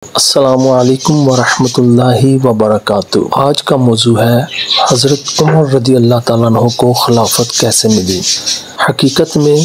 السلام علیکم ورحمۃ اللہ وبرکاتہ۔ آج کا موضوع ہے حضرت عمر رضی اللہ تعالیٰ عنہ کو خلافت کیسے ملی۔ حقیقت میں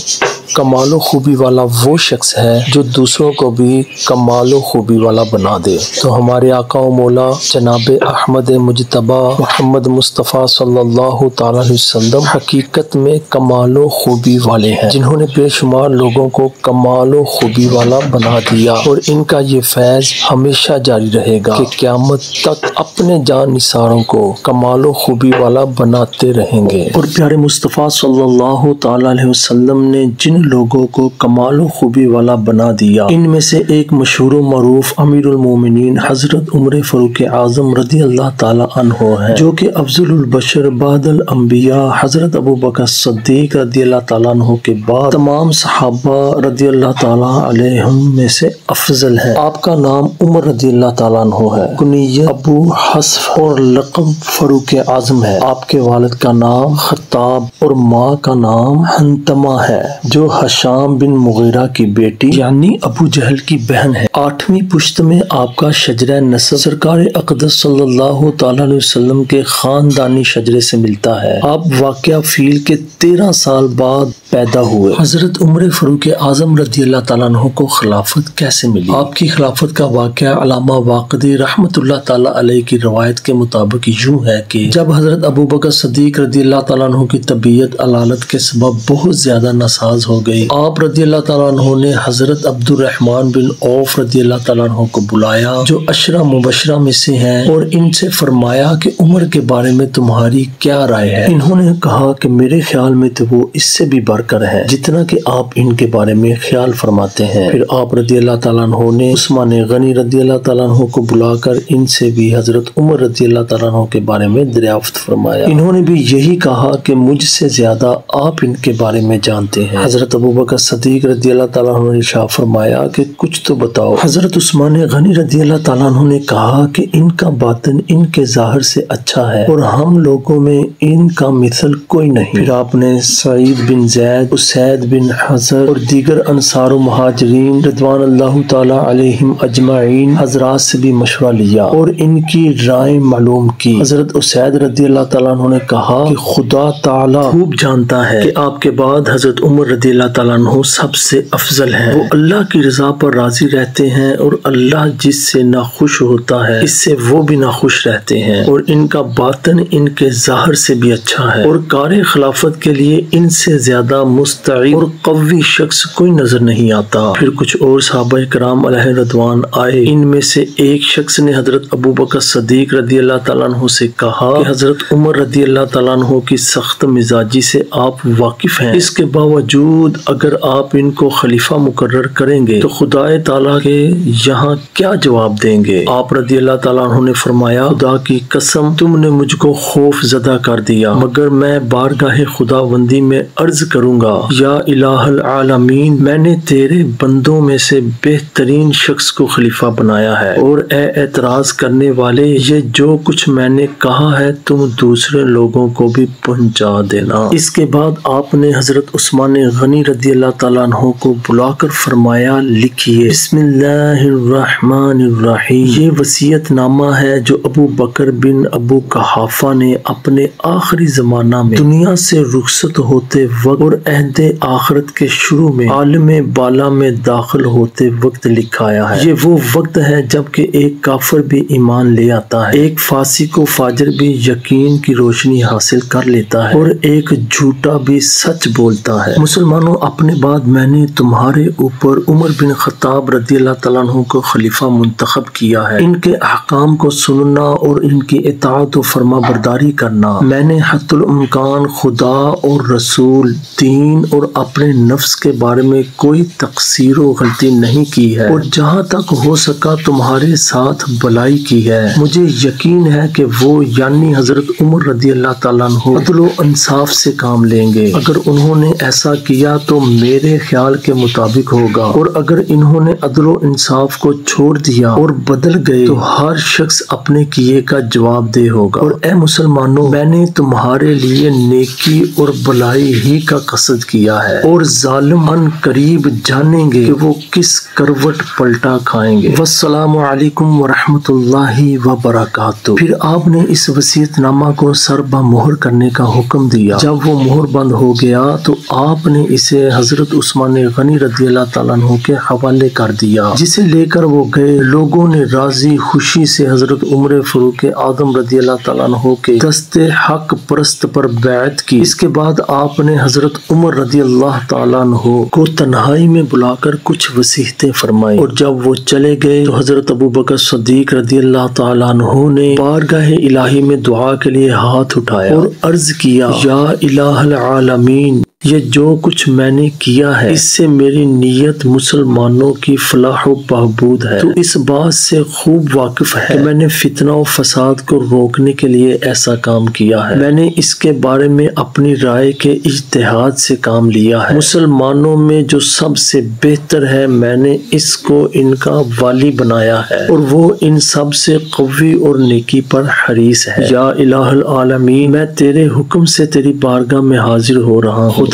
کمال و خوبی والا وہ شخص ہے جو دوسروں کو بھی کمال و خوبی والا بنا دے۔ تو ہمارے آقا و مولا جناب احمد مجتبی محمد مصطفیٰ صلی اللہ تعالیٰ علیہ وسلم حقیقت میں کمال و خوبی والے ہیں، جنہوں نے بے شمار لوگوں کو کمال و خوبی والا بنا دیا، اور ان کا یہ فیض ہمیشہ جاری رہے گا کہ قیامت تک اپنے جان نثاروں کو کمال و خوبی والا بناتے رہیں گے۔ اور پیارے مصطفیٰ صلی اللہ تعالیٰ علیہ وسلم نے جن لوگوں کو کمال و خوبی والا بنا دیا، ان میں سے ایک مشہور و معروف امیر المومنین حضرت عمر فاروق اعظم رضی اللہ تعالیٰ عنہ ہے، جو کہ افضل البشر بعد الانبیاء حضرت ابوبکر صدیق رضی اللہ تعالیٰ عنہ کے بعد تمام صحابہ رضی اللہ تعالیٰ علیہم میں سے افضل ہے۔ آپ کا نام عمر رضی اللہ تعالیٰ عنہ ہے، کنیت ابو حفص اور لقب فاروق اعظم ہے۔ آپ کے والد کا نام خطاب اور ماں کا نام حنتمہ ہے، جو حشام بن مغیرہ کی بیٹی یعنی ابو جہل کی بہن ہے۔ 8ویں پشت میں آپ کا شجرہ نسب سرکار اقدس صلی اللہ تعالیٰ علیہ وسلم کے خاندانی شجرے سے ملتا ہے۔ آپ واقعہ فیل کے 13 سال بعد پیدا ہوئے۔ حضرت عمر فاروق اعظم رضی اللہ تعالیٰ عنہ کو خلافت کیسے ملی؟ آپ کی خلافت کا واقعہ علامہ واقدی رحمۃ اللہ تعالیٰ علیہ کی روایت کے مطابق یوں ہے کہ جب حضرت ابوبکر صدیق رضی اللہ تعالیٰ عنہ کی طبیعت علالت کے سبب بہت زیادہ ناساز ہو گئی، آپ رضی اللہ تعالیٰ عنہ نے حضرت عبد الرحمن بن عوف رضی اللہ تعالیٰ عنہ کو بلایا، جو عشرہ مبشرہ میں سے ہیں، اور ان سے فرمایا کہ عمر کے بارے میں تمہاری کیا رائے ہے؟ انہوں نے کہا کہ میرے خیال میں تو وہ اس سے بھی بڑھ کر ہے جتنا کہ آپ ان کے بارے میں خیال فرماتے ہیں۔ پھر آپ رضی اللہ تعالیٰ عنہ نے عثمان غنی رضی اللہ تعالیٰ عنہ کو بلا کر ان سے بھی حضرت عمر رضی اللہ تعالیٰ عنہ کے بارے میں دریافت فرمایا۔ انہوں نے بھی یہی کہا کہ مجھ سے زیادہ آپ ان کے بارے میں جانتے ہیں۔ حضرت ابوبکر صدیق رضی اللہ تعالیٰ عنہ نے ارشاد فرمایا کہ کچھ تو بتاؤ۔ حضرت عثمان غنی رضی اللہ تعالیٰ عنہ نے کہا کہ ان کا باطن ان کے ظاہر سے اچھا ہے، اور ہم لوگوں میں ان کا مثل کوئی نہیں۔ پھر آپ نے سعید بن زید، اسید بن حضر اور دیگر انصار و مہاجرین رضوان اللہ تعالیٰ علیہم اجمعین حضرات سے بھی مشورہ لیا اور ان کی رائے معلوم کی۔ حضرت اسید رضی اللہ تعالیٰ عنہ نے کہا کہ خدا تعالیٰ خوب جانتا ہے کہ آپ کے بعد حضرت عمر رضی اللہ تعالیٰ عنہ سب سے افضل ہیں۔ وہ اللہ کی رضا پر راضی رہتے ہیں، اور اللہ جس سے ناخوش ہوتا ہے اس سے وہ بھی ناخوش رہتے ہیں، اور ان کا باطن ان کے ظاہر سے بھی اچھا ہے، اور کار خلافت کے لیے ان سے زیادہ مستعد اور قوی شخص کوئی نظر نہیں آتا۔ پھر کچھ اور صحابہ کرام علیہ رضوان آئے۔ ان میں سے ایک شخص نے حضرت ابوبکر صدیق رضی اللہ تعالیٰ عنہ سے کہا کہ حضرت عمر رضی اللہ تعالیٰ عنہ کی سخت مزاجی سے آپ واقف ہیں، اس کے باوجود اگر آپ ان کو خلیفہ مقرر کریں گے تو خدا تعالیٰ کے یہاں کیا جواب دیں گے؟ آپ رضی اللہ تعالیٰ عنہ نے فرمایا، خدا کی قسم تم نے مجھ کو خوف زدہ کر دیا، مگر میں بارگاہ خداوندی میں عرض کروں گا، یا الہ العالمین، میں نے تیرے بندوں میں سے بہترین شخص کو خلیفہ بنایا ہے، اور اے اعتراض کرنے والے، یہ جو کچھ میں نے کہا ہے تم دوسرے لوگوں کو بھی پہنچا دینا۔ اس کے بعد آپ نے حضرت عثمان غنی رضی اللہ تعالیٰ عنہ کو بلا کر فرمایا، لکھیے بسم اللہ الرحمن الرحیم۔ یہ وصیت نامہ ہے جو ابو بکر بن ابو قحافہ نے اپنے آخری زمانہ میں دنیا سے رخصت ہوتے وقت اور عہد آخرت کے شروع میں عالم بالا میں داخل ہوتے وقت لکھایا ہے۔ یہ وہ وقت ہے جب کہ ایک کافر بھی ایمان لے آتا ہے، ایک فاسق و فاجر بھی یقین کی روشنی حاصل کر لیتا ہے، اور ایک جھوٹا بھی سچ بولتا ہے۔ مسلمانوں، اپنے بعد میں نے تمہارے اوپر عمر بن خطاب رضی اللہ تعالیٰ عنہ کو خلیفہ منتخب کیا ہے۔ ان کے احکام کو سننا اور ان کی اطاعت و فرما برداری کرنا۔ میں نے حتی الامکان خدا اور رسول، دین اور اپنے نفس کے بارے میں کوئی تقصیر و غلطی نہیں کی ہے، اور جہاں تک ہو سکا تمہارے ساتھ بھلائی کی ہے۔ مجھے یقین ہے کہ وہ یعنی حضرت عمر رضی اللہ تعالیٰ عنہ عدل و انصاف سے کام لیں گے۔ اگر انہوں نے ایسا کیا تو میرے خیال کے مطابق ہوگا، اور اگر انہوں نے عدل و انصاف کو چھوڑ دیا اور بدل گئے تو ہر شخص اپنے کیے کا جواب دہ ہوگا۔ اور اے مسلمانوں، میں نے تمہارے لیے نیکی اور بھلائی ہی کا قصد کیا ہے، اور ظالم ان قریب جانیں گے کہ وہ کس کروٹ پلٹا کھائیں گے۔ والسلام علیکم ورحمۃ اللہ وبرکاتہ۔ پھر آپ نے اس وصیت نامہ کو سر بمہر کرنے کا حکم دیا۔ جب وہ مہر بند ہو گیا تو آپ نے اسے حضرت عثمان غنی رضی اللہ تعالیٰ عنہ کے حوالے کر دیا، جسے لے کر وہ گئے۔ لوگوں نے راضی خوشی سے حضرت عمر فاروق اعظم رضی اللہ تعالیٰ عنہ کے دست حق پرست پر بیعت کی۔ اس کے بعد آپ نے حضرت عمر رضی اللہ تعالیٰ عنہ کو تنہائی میں بلا کر کچھ وصیتیں فرمائیں، اور جب وہ چلے گئے تو حضرت ابوبکر صدیق رضی اللہ تعالیٰ عنہ نے بارگاہ الہی میں دعا کے لیے ہاتھ اٹھایا اور عرض کیا، یا الہ العالمین، یہ جو کچھ میں نے کیا ہے اس سے میری نیت مسلمانوں کی فلاح و بہبود ہے۔ تو اس بات سے خوب واقف ہے کہ میں نے فتنہ و فساد کو روکنے کے لیے ایسا کام کیا ہے۔ میں نے اس کے بارے میں اپنی رائے کے اجتہاد سے کام لیا ہے۔ مسلمانوں میں جو سب سے بہتر ہے میں نے اس کو ان کا والی بنایا ہے، اور وہ ان سب سے قوی اور نیکی پر حریص ہے۔ یا الہ العالمین، میں تیرے حکم سے تیری بارگاہ میں حاضر ہو رہا ہوں۔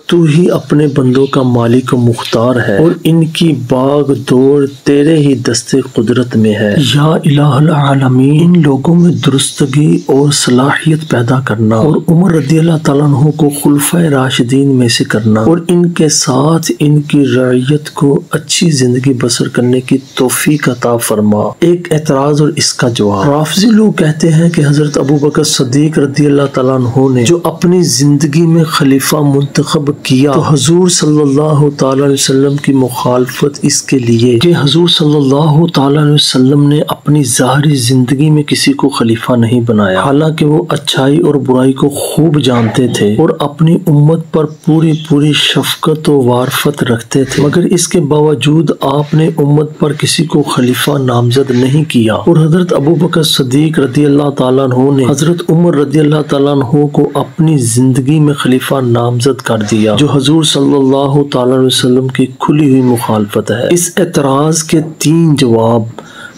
تو ہی اپنے بندوں کا مالک و مختار ہے، اور ان کی باغ دور تیرے ہی دست قدرت میں ہے۔ یا الہ العالمین، ان لوگوں میں درستگی اور صلاحیت پیدا کرنا، اور عمر رضی اللہ تعالیٰ عنہ کو خلفائے راشدین میں سے کرنا، اور ان کے ساتھ ان کی رعیت کو اچھی زندگی بسر کرنے کی توفیق عطا فرما۔ ایک اعتراض اور اس کا جواب۔ رافضی لوگ کہتے ہیں کہ حضرت ابوبکر صدیق رضی اللہ تعالیٰ عنہ نے جو اپنی زندگی میں خلیفہ منتخب کیا تو حضور صلی اللہ تعالی علیہ وسلم کی مخالفت اس کے لیے کہ حضور صلی اللہ تعالی علیہ وسلم نے اپنی ظاہری زندگی میں کسی کو خلیفہ نہیں بنایا، حالانکہ وہ اچھائی اور برائی کو خوب جانتے تھے اور اپنی امت پر پوری شفقت و وارفت رکھتے تھے، مگر اس کے باوجود آپ نے امت پر کسی کو خلیفہ نامزد نہیں کیا، اور حضرت ابوبکر صدیق رضی اللہ تعالیٰ عنہ نے حضرت عمر رضی اللہ تعالیٰ عنہ کو اپنی زندگی میں خلیفہ نامزد کر دیا، جو حضور صلی اللہ تعالی علیہ وسلم کی کھلی ہوئی مخالفت ہے۔ اس اعتراض کے 3 جواب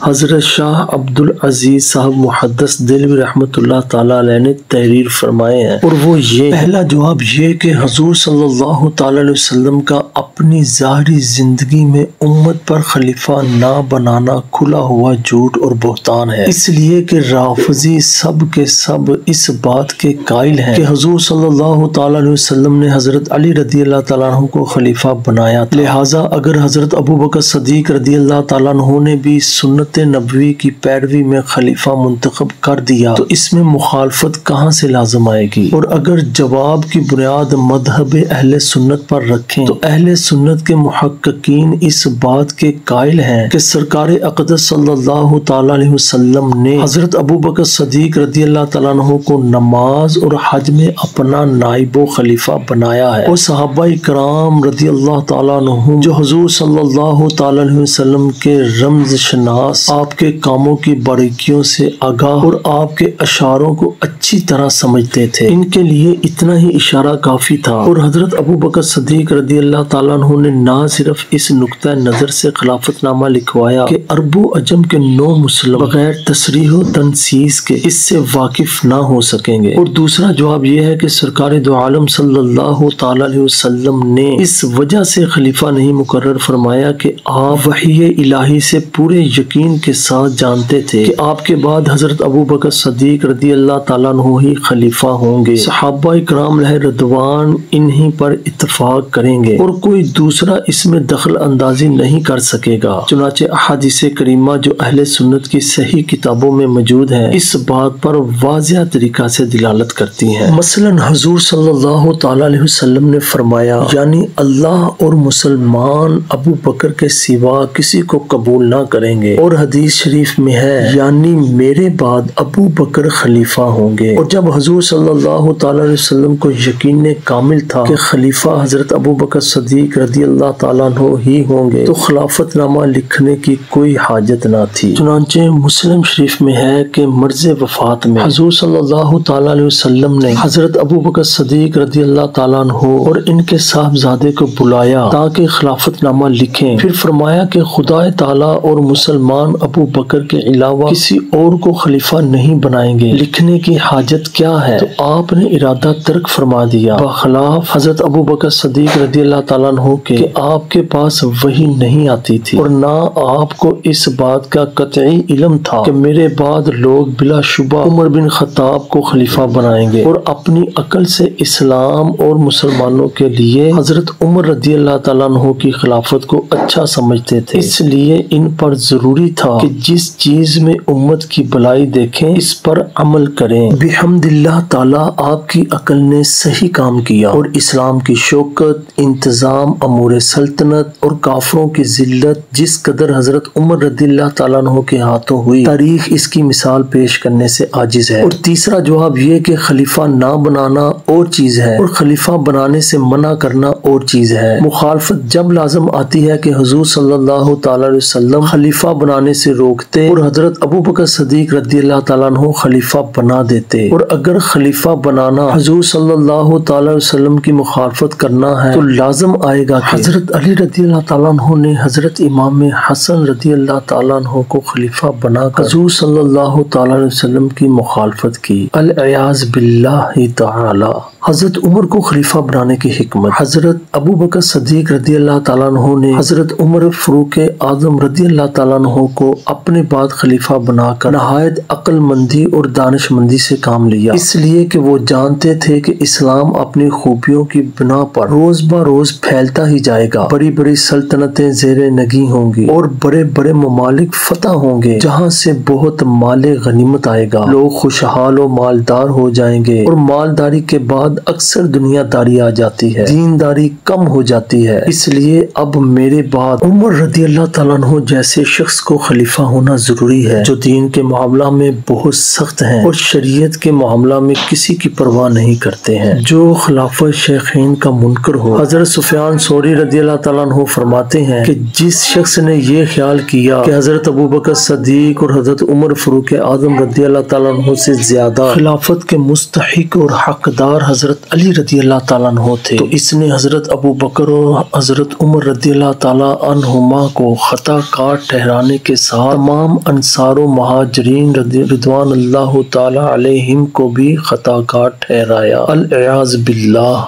حضرت شاہ عبد العزیز صاحب محدث دہلوی رحمۃ اللہ تعالی علیہ نے تحریر فرمائے ہیں، اور وہ یہ: پہلا جواب یہ کہ حضور صلی اللہ تعالی علیہ وسلم کا اپنی ظاہری زندگی میں امت پر خلیفہ نہ بنانا کھلا ہوا جھوٹ اور بہتان ہے، اس لیے کہ رافضی سب کے سب اس بات کے قائل ہیں کہ حضور صلی اللہ تعالی علیہ وسلم نے حضرت علی رضی اللہ تعالیٰ عنہ کو خلیفہ بنایا تھا، لہٰذا اگر حضرت ابوبکر صدیق رضی اللہ تعالیٰ عنہ نے بھی سنت نبوی کی پیروی میں خلیفہ منتخب کر دیا تو اس میں مخالفت کہاں سے لازم آئے گی؟ اور اگر جواب کی بنیاد مذہب اہل سنت پر رکھیں تو اہل سنت کے محققین اس بات کے قائل ہیں کہ سرکار اقدس صلی اللہ تعالی علیہ وسلم نے حضرت ابوبکر صدیق رضی اللہ تعالیٰ عنہ کو نماز اور حج میں اپنا نائب و خلیفہ بنایا ہے، اور صحابہ کرام رضی اللہ تعالیٰ عنہ جو حضور صلی اللہ تعالی علیہ وسلم کے رمز شناس، آپ کے کاموں کی باریکیوں سے آگاہ اور آپ کے اشاروں کو اچھی طرح سمجھتے تھے، ان کے لیے اتنا ہی اشارہ کافی تھا، اور حضرت ابوبکر صدیق رضی اللہ تعالیٰ عنہ نے نہ صرف اس نقطہ نظر سے خلافت نامہ لکھوایا کہ عرب و عجم کے 9 مسلم بغیر تصریح و تنصیص کے اس سے واقف نہ ہو سکیں گے، اور دوسرا جواب یہ ہے کہ سرکار دو عالم صلی اللہ تعالی علیہ وسلم نے اس وجہ سے خلیفہ نہیں مقرر فرمایا کہ آپ وحی الہی سے پورے یقین کے ساتھ جانتے تھے کہ آپ کے بعد حضرت ابوبکر صدیق رضی اللہ تعالیٰ عنہ ہی خلیفہ ہوں گے، صحابہ کرام علیہ رضوان انہی پر اتفاق کریں گے اور کوئی دوسرا اس میں دخل اندازی نہیں کر سکے گا۔ چنانچہ احادیث کریمہ جو اہل سنت کی صحیح کتابوں میں موجود ہیں اس بات پر واضح طریقہ سے دلالت کرتی ہیں۔ مثلا حضور صلی اللہ تعالی علیہ وسلم نے فرمایا، یعنی اللہ اور مسلمان ابو بکر کے سوا کسی کو قبول نہ کریں گے، اور حدیث شریف میں ہے یعنی میرے بعد ابو بکر خلیفہ ہوں گے، اور جب حضور صلی اللہ تعالی علیہ وسلم کو یقین کامل تھا کہ خلیفہ حضرت ابو بکر صدیق رضی اللہ تعالیٰ عنہ ہی ہوں گے تو خلافت نامہ لکھنے کی کوئی حاجت نہ تھی۔ چنانچہ مسلم شریف میں ہے کہ مرض وفات میں حضور صلی اللہ تعالی علیہ وسلم نے حضرت ابو بکر صدیق رضی اللہ تعالیٰ عنہ اور ان کے صاحبزادے کو بلایا تاکہ خلافت نامہ لکھیں، پھر فرمایا کہ خدا تعالیٰ اور مسلمان مسلمان ابو بکر کے علاوہ کسی اور کو خلیفہ نہیں بنائیں گے، لکھنے کی حاجت کیا ہے؟ تو آپ نے ارادہ ترک فرما دیا، بخلاف حضرت ابو بکر صدیق رضی اللہ تعالیٰ عنہ کے کہ آپ کے پاس وحی نہیں آتی تھی اور نہ آپ کو اس بات کا قطعی علم تھا کہ میرے بعد لوگ بلا شبہ عمر بن خطاب کو خلیفہ بنائیں گے، اور اپنی عقل سے اسلام اور مسلمانوں کے لیے حضرت عمر رضی اللہ تعالیٰ عنہ کی خلافت کو اچھا سمجھتے تھے۔ اس لیے ان پر ضروری تھا کہ جس چیز میں امت کی بھلائی دیکھیں اس پر عمل کریں۔ بحمد اللہ تعالیٰ آپ کی عقل نے صحیح کام کیا اور اسلام کی شوکت، انتظام، امور سلطنت اور کافروں کی ذلت جس قدر حضرت عمر رضی اللہ تعالیٰ عنہ کے ہاتھوں ہوئی، تاریخ اس کی مثال پیش کرنے سے عاجز ہے۔ اور تیسرا جواب یہ کہ خلیفہ نہ بنانا اور چیز ہے اور خلیفہ بنانے سے منع کرنا اور چیز ہے۔ مخالفت جب لازم آتی ہے کہ حضور صلی اللہ تعالی علیہ وسلم خلیفہ بنانے سے روکتے اور حضرت ابو بکر صدیق رضی اللہ تعالیٰ عنہ خلیفہ بنا دیتے، اور اگر خلیفہ بنانا حضور صلی اللہ تعالی علیہ وسلم کی مخالفت کرنا ہے تو لازم آئے گا کہ حضرت علی رضی اللہ تعالیٰ عنہ نے حضرت امام حسن رضی اللہ تعالیٰ عنہ کو خلیفہ بنا کر حضور صلی اللہ تعالی علیہ وسلم کی مخالفت کی، العیاذ باللہ تعالی۔ حضرت عمر کو خلیفہ بنانے کی حکمت۔ حضرت ابو بکر صدیق رضی اللہ تعالیٰ عنہ نے حضرت عمر فاروق اعظم رضی اللہ تعالیٰ عنہ کو اپنے بعد خلیفہ بنا کر نہایت عقل مندی اور دانش مندی سے کام لیا، اس لیے کہ وہ جانتے تھے کہ اسلام اپنی خوبیوں کی بنا پر روز بہ روز پھیلتا ہی جائے گا، بڑی بڑی سلطنتیں زیر نگی ہوں گی اور بڑے بڑے ممالک فتح ہوں گے جہاں سے بہت مال غنیمت آئے گا، لوگ خوشحال و مالدار ہو جائیں گے، اور مالداری کے بعد اکثر دنیا داری آ جاتی ہے، دینداری کم ہو جاتی ہے۔ اس لیے اب میرے بعد عمر رضی اللہ تعالیٰ عنہ جیسے شخص کو خلیفہ ہونا ضروری ہے جو دین کے معاملہ میں بہت سخت ہیں اور شریعت کے معاملہ میں کسی کی پرواہ نہیں کرتے ہیں، جو خلافت شیخین کا منکر ہو۔ حضرت سفیان ثوری رضی اللہ تعالیٰ عنہ فرماتے ہیں کہ جس شخص نے یہ خیال کیا کہ حضرت ابو بکر صدیق اور حضرت عمر فاروق اعظم رضی اللہ تعالیٰ عنہ سے زیادہ خلافت کے مستحق اور حقدار حضرت علی رضی اللہ تعالیٰ عنہ تھے، تو اس نے حضرت ابو بکر اور حضرت عمر رضی اللہ تعالیٰ عنہما کو خطا کار ٹھہرانے کے ساتھ تمام انصار و مہاجرین رضوان اللہ تعالیٰ علیہم کو بھی خطا کار ٹھہرایا، العیاذ باللہ۔